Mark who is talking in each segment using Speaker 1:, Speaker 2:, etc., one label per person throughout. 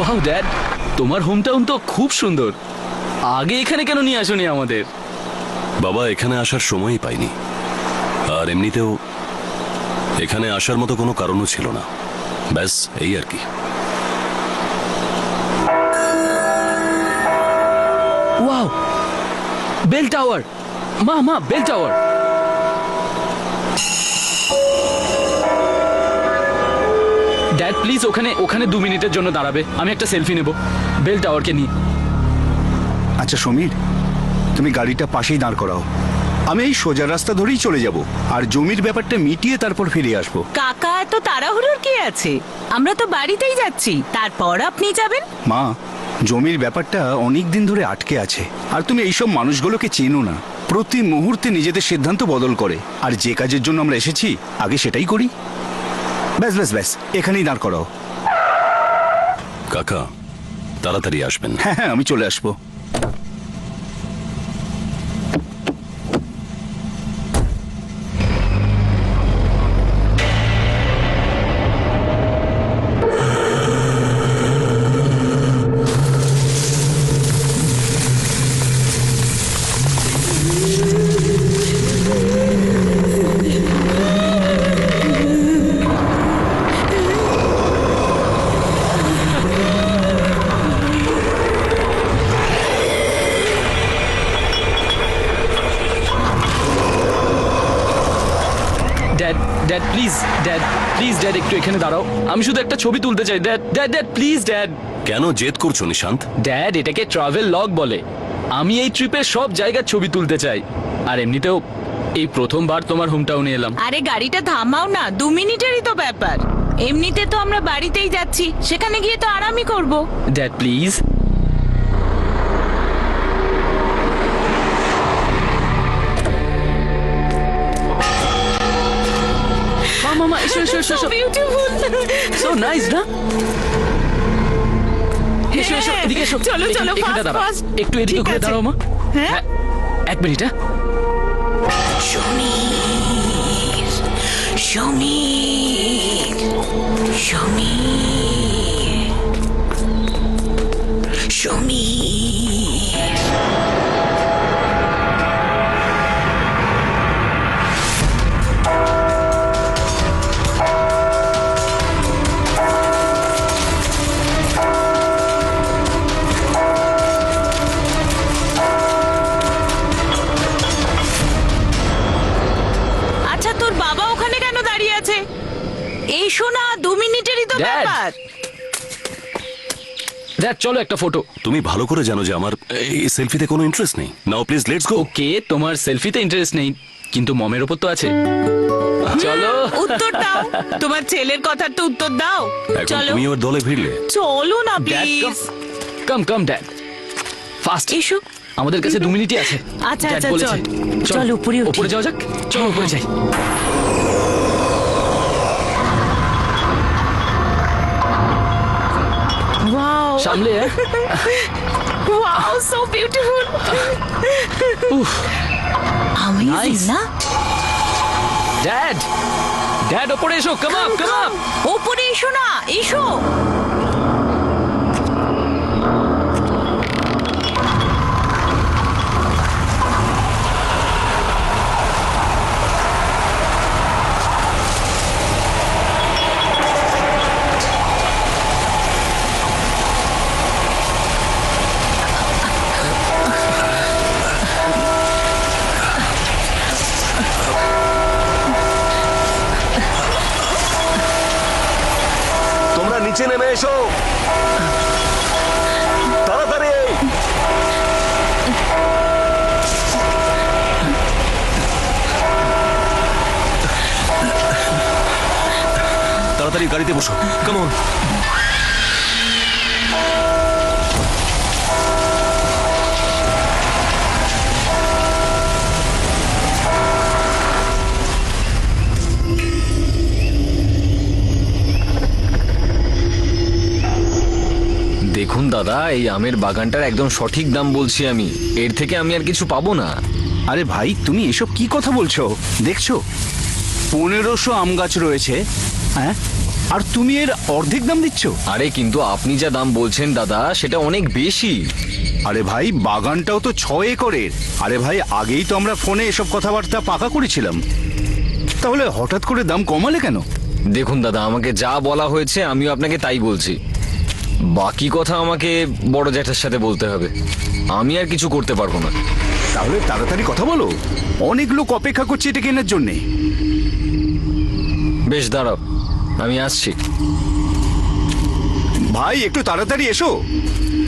Speaker 1: Wow dad, তোমার home town তো খুব সুন্দর। আগে এখানে কেন নিয়ে আসোনি আমাদের?
Speaker 2: বাবা, এখানে আসার সময়ই পাইনি, আর এমনিতেও এখানে আসার মতো কোনো কারণও ছিল না। ব্যাস এই আর কি।
Speaker 1: Wow, bell tower. মা বেল টাওয়ার। ড্যাড প্লিজ ওখানে 2 মিনিটের জন্য দাঁড়াবে, আমি একটা সেলফি নেব বেল টাওয়ারকে নিয়ে।
Speaker 3: আচ্ছা সমীর, তুমি গাড়িটা পাশেই দাঁড় করাও, আমি এই সোজা রাস্তা ধরেই চলে যাব, আর জমির ব্যাপারটা মিটিয়ে তারপর ফিরে আসবো।
Speaker 4: কাকা, এত তাড়াহুড়োর কি আছে? আমরা তো বাড়িতেই যাচ্ছি, তারপর আপনি যাবেন।
Speaker 3: মা, জমির ব্যাপারটা অনেক দিন ধরে আটকে আছে, আর তুমি এইসব মানুষগুলোকে চেনো না। প্রতি মুহূর্তে নিজেদের সিদ্ধান্ত বদল করে, আর যে কাজের জন্য আমরা এসেছি আগে সেটাই করি। ব্যাস ব্যাস ব্যাস, এখানেই দাঁড় করাও।
Speaker 2: কাকা, তাড়াতাড়ি আসবেন।
Speaker 3: হ্যাঁ হ্যাঁ, আমি চলে আসবো।
Speaker 1: ড্যাড প্লিজ, ড্যাড একটু এখানে দাঁড়াও, আমি শুধু একটা ছবি তুলতে চাই। Dad please dad.
Speaker 2: কেন জেদ করছো নিশান্ত?
Speaker 1: ড্যাড, এটাকে ট্রাভেল লগ বলে। আমি এই ট্রিপের সব জায়গার ছবি তুলতে চাই, আর এমনিতেও এই প্রথমবার তোমার হোম টাউনে এলাম।
Speaker 4: আরে গাড়িটা থামাও না, 2 মিনিটেরই তো ব্যাপার। এমনিতে তো আমরা বাড়িতেই যাচ্ছি, সেখানে গিয়ে তো আরামই করব।
Speaker 1: Dad please. মা এসো এসো এসো।
Speaker 4: বিউটিফুল,
Speaker 1: সো নাইস না? এসো এসো, এদিকে এসো।
Speaker 4: চলো চলো,
Speaker 1: এখানে দাঁড়াও,
Speaker 4: ফাস্ট
Speaker 1: একটু এদিকে ঘুরে দাঁড়াও মা।
Speaker 4: হ্যাঁ,
Speaker 1: 1 মিনিট। হ্যাঁ,
Speaker 4: সমীর, সমীর, সমীর, সমীর। আচ্ছা, তোর বাবা ওখানে কেন দাঁড়িয়ে আছে? এই শোনা, 2 মিনিটেরই তো
Speaker 1: Dad!
Speaker 4: ব্যাপার।
Speaker 1: ড্যাড চলো একটা ফটো।
Speaker 2: তুমি ভালো করে জানো যে আমার এই সেলফিতে কোনো ইন্টারেস্ট নেই। নাও প্লিজ লেটস গো।
Speaker 1: ওকে, তোমার সেলফিতে ইন্টারেস্ট নেই, কিন্তু মমের ওপর তো আছে। চলো।
Speaker 4: উত্তর দাও, তোমার ছেলের কথার তো উত্তর দাও।
Speaker 2: এখন
Speaker 4: চলো
Speaker 2: তুমি ওর দলে ভিড়লে।
Speaker 4: চলো না
Speaker 1: dad
Speaker 4: please.
Speaker 1: Come dad, fast.
Speaker 4: এসো।
Speaker 1: আমাদের কাছে 2 মিনিটই আছে।
Speaker 4: আচ্ছা,
Speaker 1: Dad
Speaker 4: আচ্ছা,
Speaker 1: বলেছে।
Speaker 4: চল উপরে উঠি।
Speaker 1: উপরে যাওয়া যাক, চলো উপরে যাই।
Speaker 4: ওয়াও,
Speaker 1: সামলে।
Speaker 4: Wow, so beautiful.
Speaker 1: উফ,
Speaker 4: অ্যামেজিং
Speaker 1: Nice.
Speaker 4: না?
Speaker 1: ড্যাড ওপরে এসো, কাম আপ।
Speaker 4: উপরে এসো না, এসো।
Speaker 2: তোমরা নিচে নেমে এসো তাড়াতাড়ি। তাড়াতাড়ি গাড়িতে বসো, কাম অন।
Speaker 5: দেখুন দাদা, এই আমের বাগানটার একদম সঠিক দাম বলছি আমি, এর থেকে আমি আর কিছু পাবো না।
Speaker 3: আরে ভাই, তুমি এসব কি কথা বলছো? দেখছো 1500 আম গাছ রয়েছে, হ্যাঁ, আর তুমি এর অর্ধেক দাম দিচ্ছ?
Speaker 5: আরে কিন্তু আপনি যা দাম বলছেন দাদা সেটা অনেক বেশি।
Speaker 3: আরে ভাই, বাগানটাও তো 6 একরের। আরে ভাই, আগেই তো আমরা ফোনে এসব কথাবার্তা পাকা করেছিলাম, তাহলে হঠাৎ করে দাম কমালে কেন?
Speaker 5: দেখুন দাদা, আমাকে যা বলা হয়েছে আমিও আপনাকে তাই বলছি। বাকি কথা আমাকে বড় জ্যাঠার সাথে বলতে হবে, আমি আর কিছু করতে পারবো না।
Speaker 3: তাহলে তাড়াতাড়ি কথা বলো, অনেক লোক অপেক্ষা করছে এটা কেনার জন্যে।
Speaker 5: বেশ দাঁড়াও, আমি আসছি।
Speaker 3: ভাই একটু তাড়াতাড়ি এসো,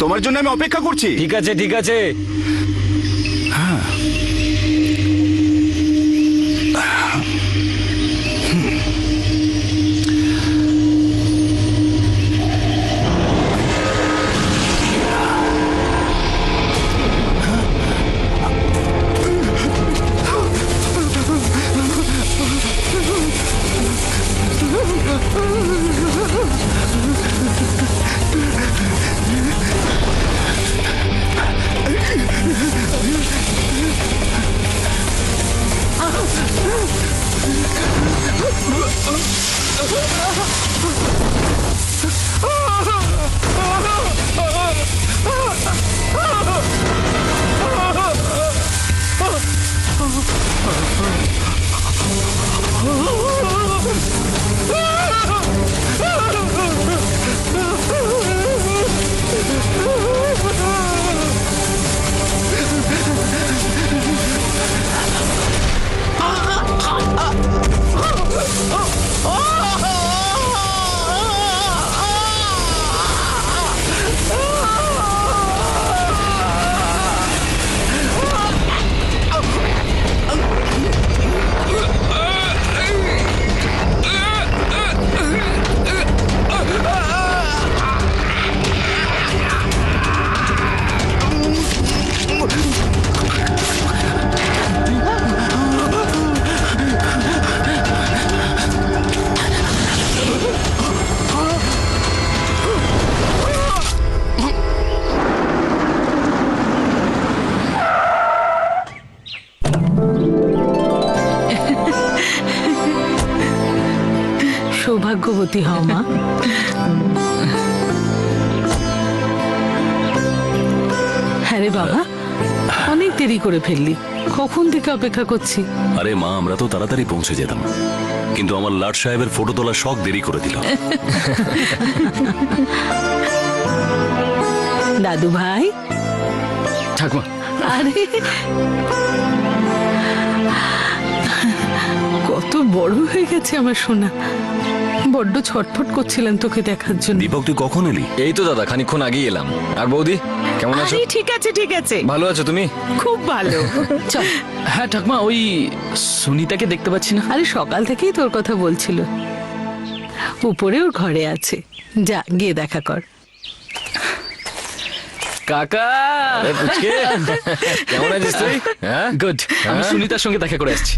Speaker 3: তোমার জন্য আমি অপেক্ষা করছি।
Speaker 5: ঠিক আছে ঠিক আছে।
Speaker 6: সৌভাগ্যবতী হও মা। হ্যাঁ রে বাবা, অনেক দেরি করে ফেললি, কখন থেকে অপেক্ষা করছি।
Speaker 2: আরে মা, আমরা তো তাড়াতাড়ি পৌঁছে যেতাম, কিন্তু আমার লাট সাহেবের ফটো তোলা শখ দেরি করে দিল।
Speaker 6: দাদু ভাই,
Speaker 1: ঠাকুমা,
Speaker 6: আরে কত বড় হয়ে গেছে আমার সোনা, বড্ড ছটফট করছিলাম তোকে দেখার জন্য।
Speaker 2: দীপক, তুই কখন এলি?
Speaker 5: এই তো দাদা, খানিকক্ষণ আগেই এলাম। আর বৌদি কেমন আছো?
Speaker 4: আরে ঠিক আছে ঠিক আছে,
Speaker 5: ভালো আছো তুমি?
Speaker 4: খুব ভালো।
Speaker 6: চল।
Speaker 1: হ্যাঁ ঠাকুমা, ওই সুনিতাকে দেখতে পাচ্ছি না।
Speaker 6: আরে সকাল থেকেই তোর কথা বলছিল, উপরে ওর ঘরে আছে, যা গিয়ে দেখা কর।
Speaker 1: কাকা,
Speaker 5: আরে পুচকে, কেমন আছিস তুই? হ্যাঁ
Speaker 1: গুড। আমি সুনিতার সঙ্গে দেখা করে আসছি।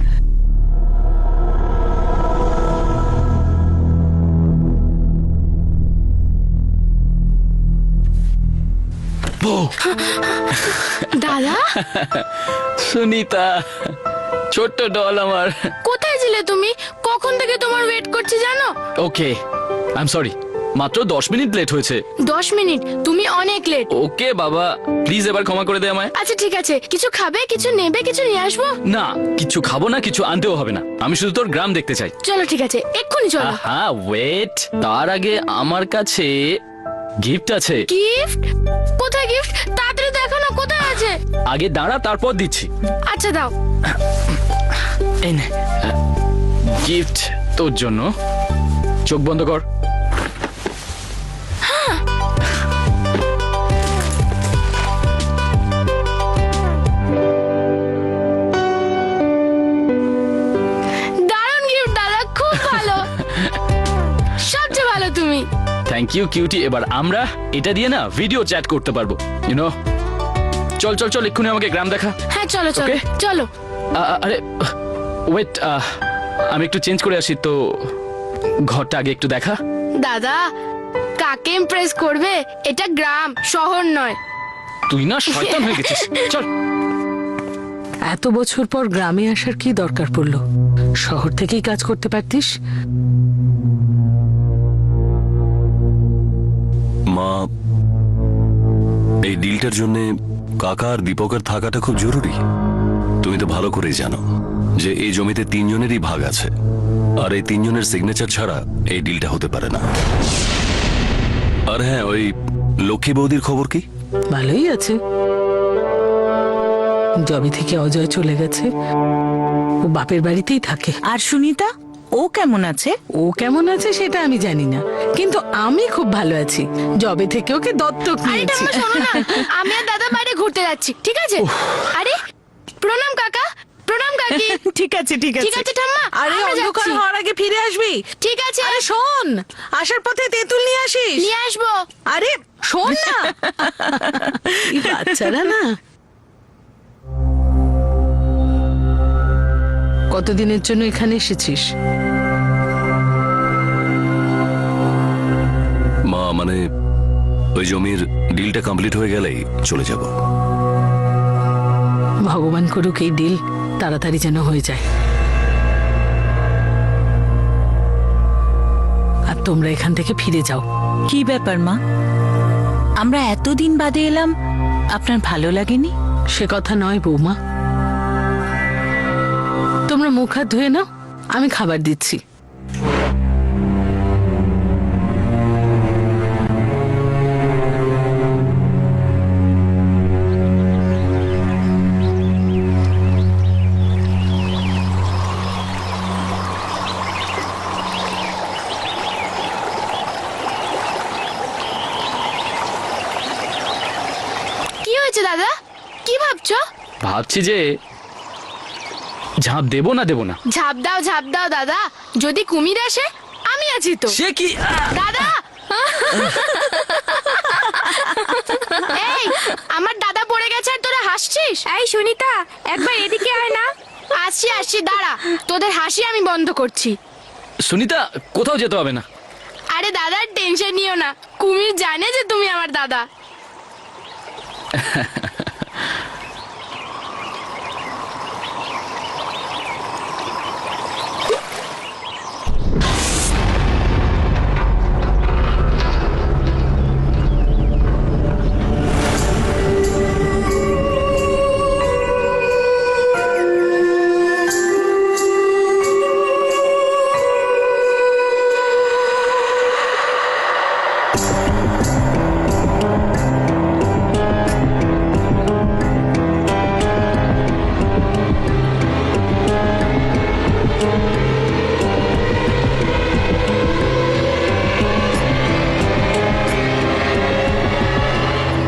Speaker 7: দাদা,
Speaker 1: সুনিতা, ছোট্ট ডল আমার।
Speaker 7: কোথায় ছিলে তুমি? কখন থেকে তোমার ওয়েট করছি জানো?
Speaker 1: ওকে, আই এম সরি, মাত্র 10 মিনিট লেট হয়েছে।
Speaker 7: 10 মিনিট? তুমি অনেক লেট।
Speaker 1: ওকে বাবা, প্লিজ এবার ক্ষমা করে দে আমায়।
Speaker 7: আচ্ছা ঠিক আছে, কিছু খাবে, কিছু নেবে, কিছু নিয়ে আসবো?
Speaker 1: না, কিছু খাবো না, কিছু আনতেও হবে না, আমি শুধু তোর গ্রাম দেখতে চাই।
Speaker 7: চলো ঠিক আছে, এক্ষুনি চলো।
Speaker 1: হ্যাঁ ওয়েট, তার আগে আমার কাছে গিফট আছে।
Speaker 7: গিফট? কোথায় গিফট? তাড়াতাড়ি দেখো না কোথায় আছে।
Speaker 1: আগে দাঁড়া, তারপর দিচ্ছি।
Speaker 7: আচ্ছা দাও।
Speaker 1: এই নে, গিফট তোর জন্য। চোখ বন্ধ কর।
Speaker 7: দারুণ গিফট দাদা, খুব ভালো। সবচেয়ে ভালো তুমি।
Speaker 1: Thank you cutie. এবার আমরা এটা দিয়ে না ভিডিও চ্যাট করতে পারবো, ইউ নো। চল চল চল, এক্ষুনি আমাকে গ্রাম দেখা।
Speaker 7: হ্যাঁ চলো চলো
Speaker 1: Okay.
Speaker 7: চলো।
Speaker 1: আরে ওয়েট, আমি একটু চেঞ্জ করে আসি তো, ঘরটা আগে একটু দেখা।
Speaker 7: দাদা, কাকে ইমপ্রেস করবে? এটা গ্রাম, শহর নয়।
Speaker 1: তুই না শয়তান হয়ে গেছিস। চল।
Speaker 6: এত বছর পর গ্রামে আসার কি দরকার পড়লো? শহর থেকেই কাজ করতে পারতিস।
Speaker 2: মা, এই ডিলটার জন্য কাকা আর দীপকের থাকাটা খুব জরুরি। তুমি তো ভালো করেই জানো যে এই জমিতে 3 জনেরই ভাগ আছে, আর এই 3 জনের সিগনেচার ছাড়া এই ডিলটা হতে পারে না। আর হ্যাঁ, ওই লক্ষ্মী বৌদির খবর কি?
Speaker 6: ভালোই আছে। জবে থেকে অজয় চলে গেছে, ও বাপের বাড়িতেই থাকে।
Speaker 4: আর সুনিতা, ও কেমন আছে?
Speaker 6: ও কেমন আছে সেটা আমি জানি না, কিন্তু আমি খুব ভালো আছি। জবে থেকে ওকে দত্তক
Speaker 7: আরে
Speaker 6: নিয়েছি।
Speaker 7: ঠাম্মা শোনো না, আমি আর দাদা বাইরে ঘুরতে যাচ্ছি, ঠিক আছে? আরে প্রণাম কাকা, প্রণাম কাকি।
Speaker 4: ঠিক আছে ঠিক
Speaker 7: ঠিক
Speaker 4: আছে
Speaker 7: আছে ঠাম্মা,
Speaker 6: আরে
Speaker 7: আমরা
Speaker 6: অন্ধকার
Speaker 7: যাচ্ছি।
Speaker 6: হওয়ার আগে ফিরে আসবি।
Speaker 7: ঠিক আছে,
Speaker 6: আরে শোন, আসার পথে তেঁতুল নিয়ে আসিস।
Speaker 7: নিয়ে আসবো।
Speaker 6: আরে শোন না, এই বাচ্চারা না। কতদিনের জন্য এখানে এসেছিস?
Speaker 2: মা, মানে ওই জমির ডিলটা কমপ্লিট হয়ে গেলেই চলে যাব।
Speaker 6: ভগবান করুক এই ডিল তাড়াতাড়ি যেন হয়ে যায়। আর তোমরা এখান থেকে ফিরে যাও।
Speaker 4: কি ব্যাপার মা, আমরা এতদিন বাদে এলাম, আপনার ভালো লাগেনি?
Speaker 6: সে কথা নয় বৌমা, তোমরা মুখ হাত ধুয়ে নাও, আমি খাবার দিচ্ছি।
Speaker 7: কি হয়েছে দাদা, কি ভাবছো?
Speaker 1: ভাবছি যে ঝাঁপ দেবো না দেবো না।
Speaker 7: ঝাঁপ দাও দাদা, যদি কুমির আসে আমি আছি তো।
Speaker 1: সে কি?
Speaker 7: দাদা এই, আমার দাদা পড়ে গেছে আর তোরা হাসছিস? এই সুনিতা, একবার এদিকে আয় না। আসছি দাঁড়া, তোদের হাসি আমি বন্ধ করছি।
Speaker 1: সুনিতা, কোথাও যেতে হবে না।
Speaker 7: আরে দাদা টেনশন নিও না, কুমির জানে যে তুমি আমার দাদা।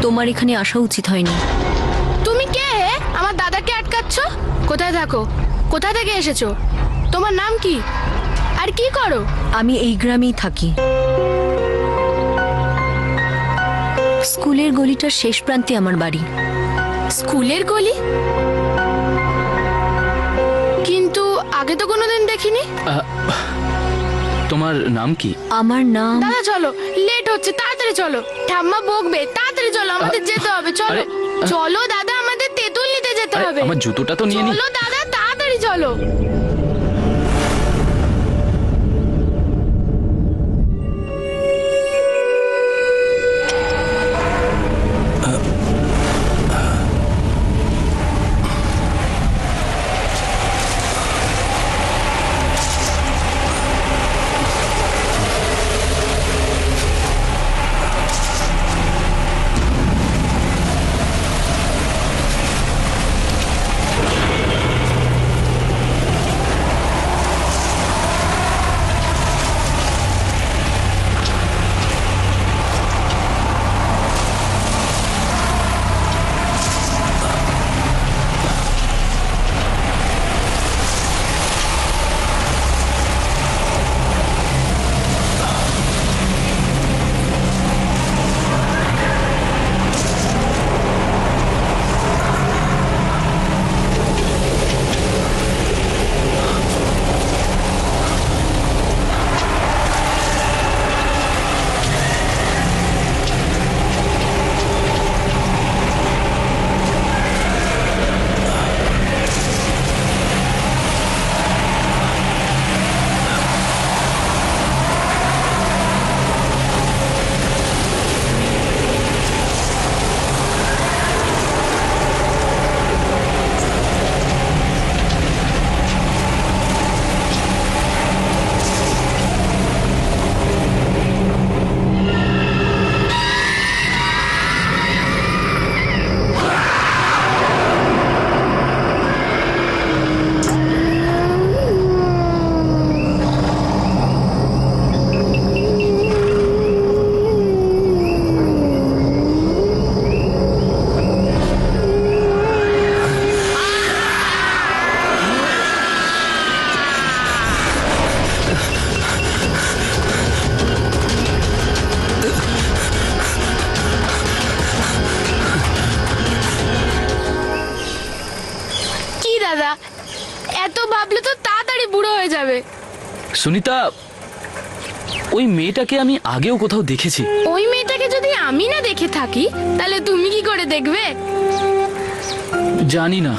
Speaker 8: তোমার এখানে আসা উচিত হয়নি।
Speaker 7: তুমি কে হে? আমার দাদাকে আটকাচ্ছ? কোথায় থাকো? কোথা থেকে এসেছো? তোমার নাম কি আর কি করো?
Speaker 8: আমি এই গ্রামেই থাকি। স্কুলের গলিটার শেষ প্রান্তে আমার বাড়ি।
Speaker 7: স্কুলের গলি? কিন্তু আগে তো কোনোদিন দেখিনি।
Speaker 1: তোমার নাম কি?
Speaker 8: আমার নাম
Speaker 7: দাদা চলো, লেট হচ্ছে, তাড়াতাড়ি চলো, ঠাম্মা বকবে, তাড়াতাড়ি চলো, আমাদের যেতে হবে, চলো
Speaker 1: আরে,
Speaker 7: চলো দাদা, আমাদের তেঁতুল নিতে যেতে
Speaker 1: আরে,
Speaker 7: হবে।
Speaker 1: আমার জুতোটা তো নিয়ে নি।
Speaker 7: চলো দাদা, তাড়াতাড়ি চলো। দাদা, এত ভাবলে তো তাড়াতাড়ি বুড়ো হয়ে যাবে।
Speaker 1: সুনিতা, ওই মেয়েটাকে আমি আগেও কোথাও দেখেছি।
Speaker 7: ওই মেয়েটাকে যদি আমি না দেখে থাকি তাহলে তুমি কি করে দেখবে?
Speaker 1: জানি না।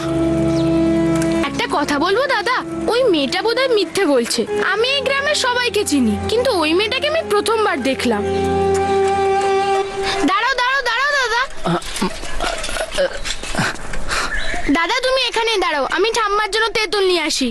Speaker 7: একটা কথা বলবো দাদা, ওই মেয়েটা বোধহয় মিথ্যে বলছে। আমি এই গ্রামের সবাইকে চিনি, কিন্তু ওই মেয়েটাকে আমি প্রথমবার দেখলাম। দাঁড়াও দাঁড়াও দাঁড়াও দাদা। দাদা তুমি এখানে দাঁড়াও, আমি ঠাম্মার জন্য তেঁতুল নিয়ে আসি।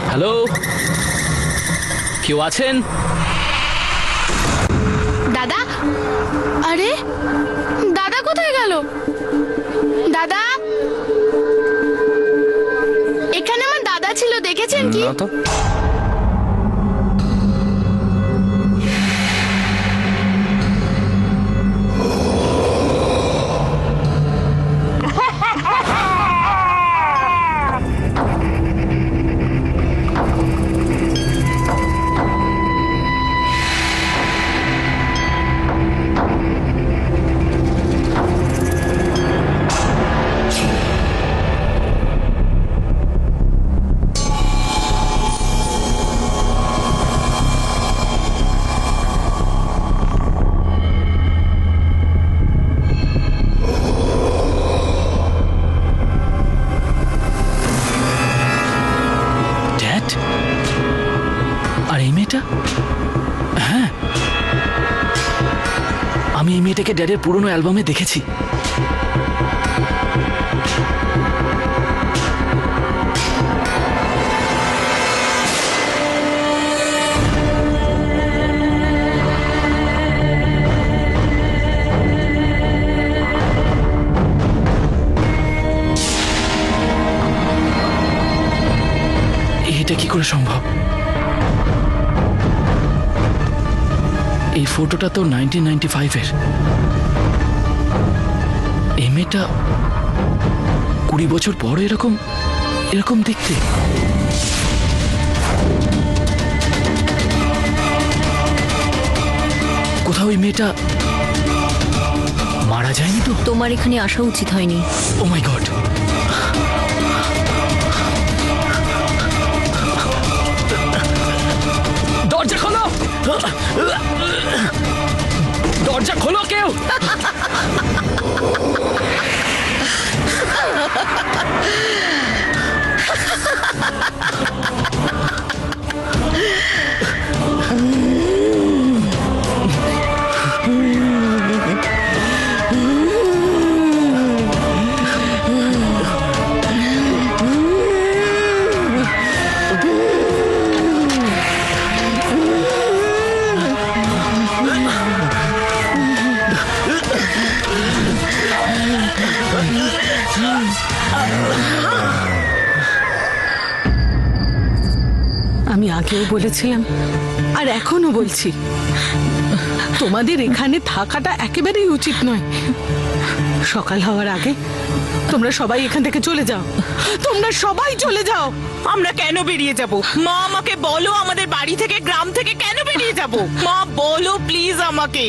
Speaker 1: হ্যালো, কেউ আছেন?
Speaker 7: দাদা, আরে দাদা কোথায় গেল? দাদা, এখানে আমার দাদা ছিল, দেখেছেন কি?
Speaker 5: না তো।
Speaker 1: ড্যাড? আর এই মেয়েটা? হ্যাঁ, আমি এই মেয়েটাকে ড্যাডের পুরনো অ্যালবামে দেখেছি। এটা কি করে সম্ভব? এই ফটোটা তো 1995 এর। এই মেয়েটা 20 বছর পর এরকম এরকম দেখতে। কোথাও এই মেয়েটা মারা যায়নি তো?
Speaker 8: তোমার এখানে আসা উচিত হয়নি।
Speaker 1: ও মাই গড! দরজা খোলো! দরজা খোলো কেউ!
Speaker 6: আমি আগেও বলেছিলাম আর এখনো বলছি, তোমাদের এখানে থাকাটা একেবারেই উচিত নয়। সকাল হওয়ার আগে তোমরা সবাই এখান থেকে চলে যাও। তোমরা সবাই চলে যাও।
Speaker 4: আমরা কেন বেরিয়ে যাব? মা আমাকে বলো, আমাদের বাড়ি থেকে গ্রাম থেকে কেন বেরিয়ে যাব? মা বলো প্লিজ আমাকে।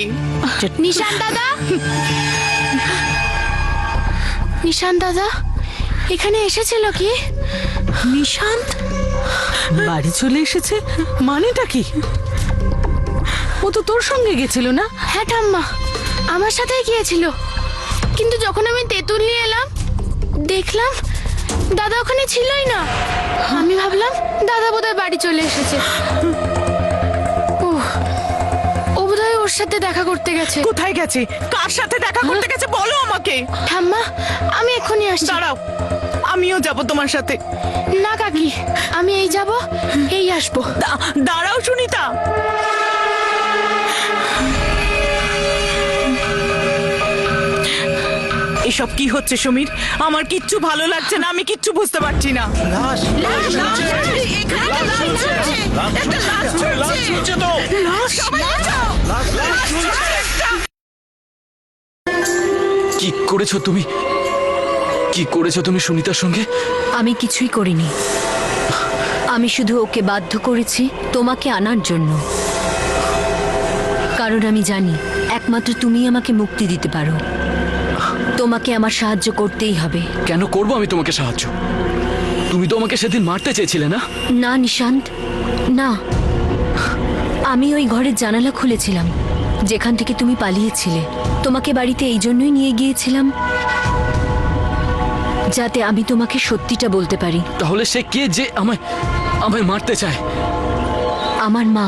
Speaker 7: নিশান দাদা, নিশান দাদা এখানে এসেছিল কি?
Speaker 6: নিশান্ত বাড়ি চলে এসেছে মানেটা কি? ও তো তোর সঙ্গে গেছিল না?
Speaker 7: হ্যাঁ ঠাম্মা, আমার সাথেই গিয়েছিল, কিন্তু যখন আমি তেঁতুল নিয়ে এলাম দেখলাম দাদা ওখানে ছিলই না। আমি ভাবলাম দাদা বোধহয় বাড়ি চলে এসেছে। ও বোধহয় ওর সাথে দেখা করতে গেছে।
Speaker 4: কোথায় গেছে? কার সাথে দেখা করতে গেছে বলো আমাকে।
Speaker 7: ঠাম্মা আমি এক্ষুনি আসছি।
Speaker 4: দাঁড়াও, আমিও যাব তোমার সাথে।
Speaker 7: না কাকি, আমি এই যাব এই আসবো।
Speaker 4: দাঁড়াও সুনিতা। এসব কি হচ্ছে সমীর? আমার কিচ্ছু ভালো লাগছে না, আমি কিচ্ছু বুঝতে পারছি না।
Speaker 1: কি করেছো তুমি? কি করেছো তুমি সুনিতার সঙ্গে?
Speaker 8: আমি কিছুই করিনি। আমি শুধু ওকে বাধ্য করেছি তোমাকে আনার জন্য, কারণ আমি জানি একমাত্র তুমি আমাকে মুক্তি দিতে পারো। তোমাকে আমার সাহায্য করতেই হবে।
Speaker 1: কেন করবো আমি তোমাকে সাহায্য? তুমি তো আমাকে সেদিন মারতে চেয়েছিলে না?
Speaker 8: না নিশান্ত, না। আমি ওই ঘরের জানালা খুলেছিলাম যেখান থেকে তুমি পালিয়েছিলে। তোমাকে বাড়িতে এই জন্যই নিয়ে গিয়েছিলাম যাতে আমি তোমাকে সত্যিটা বলতে পারি।
Speaker 1: তাহলে সে কে যে আমায় আমায় মারতে চায়?
Speaker 8: আমার মা।